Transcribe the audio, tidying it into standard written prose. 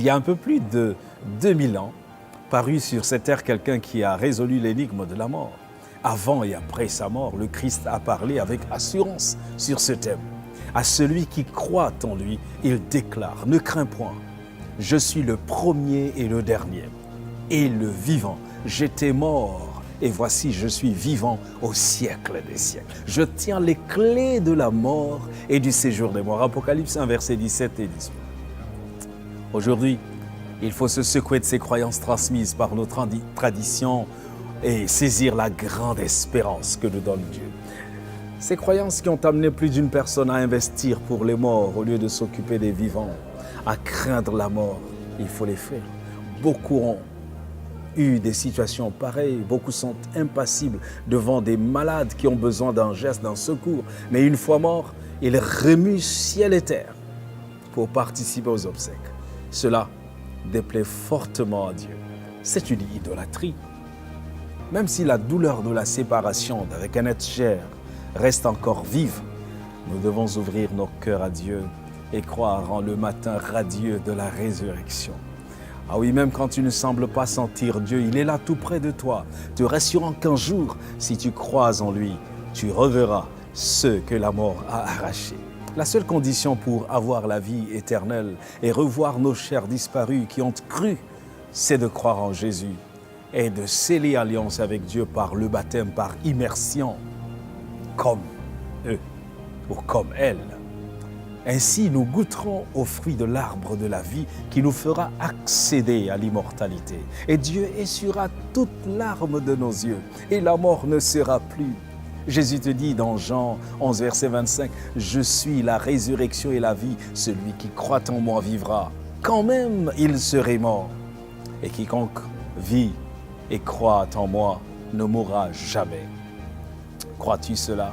Il y a un peu plus de 2000 ans, parut sur cette terre quelqu'un qui a résolu l'énigme de la mort. Avant et après sa mort, le Christ a parlé avec assurance sur ce thème. À celui qui croit en lui, il déclare, ne crains point, je suis le premier et le dernier, et le vivant. J'étais mort, et voici je suis vivant au siècle des siècles. Je tiens les clés de la mort et du séjour des morts. Apocalypse 1, versets 17 et 18. Aujourd'hui, il faut se secouer de ces croyances transmises par nos traditions et saisir la grande espérance que nous donne Dieu. Ces croyances qui ont amené plus d'une personne à investir pour les morts au lieu de s'occuper des vivants, à craindre la mort, il faut les faire. Beaucoup ont eu des situations pareilles, beaucoup sont impassibles devant des malades qui ont besoin d'un geste, d'un secours. Mais une fois morts, ils remuent ciel et terre pour participer aux obsèques. Cela déplaît fortement à Dieu. C'est une idolâtrie. Même si la douleur de la séparation avec un être cher reste encore vive, nous devons ouvrir nos cœurs à Dieu et croire en le matin radieux de la résurrection. Ah oui, même quand tu ne sembles pas sentir Dieu, il est là tout près de toi, te rassurant qu'un jour, si tu crois en lui, tu reverras ceux que la mort a arrachés. La seule condition pour avoir la vie éternelle et revoir nos chers disparus qui ont cru, c'est de croire en Jésus et de sceller alliance avec Dieu par le baptême, par immersion, comme eux ou comme elle. Ainsi, nous goûterons au fruit de l'arbre de la vie qui nous fera accéder à l'immortalité. Et Dieu essuiera toute larme de nos yeux et la mort ne sera plus. Jésus te dit dans Jean 11, verset 25, « Je suis la résurrection et la vie. Celui qui croit en moi vivra, quand même il serait mort. Et quiconque vit et croit en moi ne mourra jamais. » Crois-tu cela?